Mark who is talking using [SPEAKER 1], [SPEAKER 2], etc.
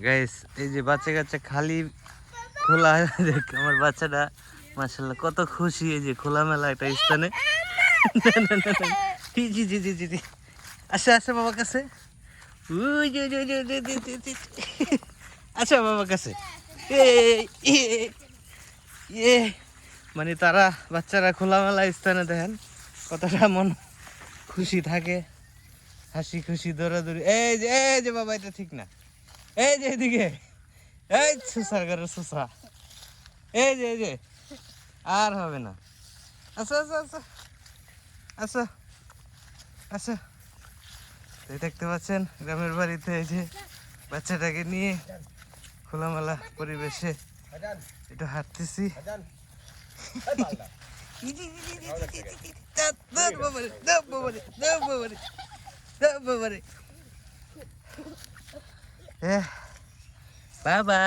[SPEAKER 1] guys এই যে বাচ্চা কাচ্চা খালি খোলা দেখ আমার বাচ্চাটা মাশাআল্লাহ কত খুশি এই যে খোলামেলা একটা স্থানে জি জি জি জি জি আসে আসে বাবার কাছে উই জি জি জি জি জি জি আচ্ছা বাবার কাছে এ মানে তারা বাচ্চারা খোলামেলা স্থানে দেখেন কতটা মন খুশি থাকে হাসি খুশি দৌড়াদৌড়ি এই যে বাবা এটা ঠিক না এই যে এদিকে এই সুসার করে সুসা এই যে আর হবে না আচ্ছা আচ্ছা আচ্ছা আচ্ছা আচ্ছা এই দেখতে পাচ্ছেন গ্রামের বাড়িতে এই যে বাচ্চাটাকে নিয়ে খোলামেলা পরিবেশে একটু হাঁটতেছি বাবা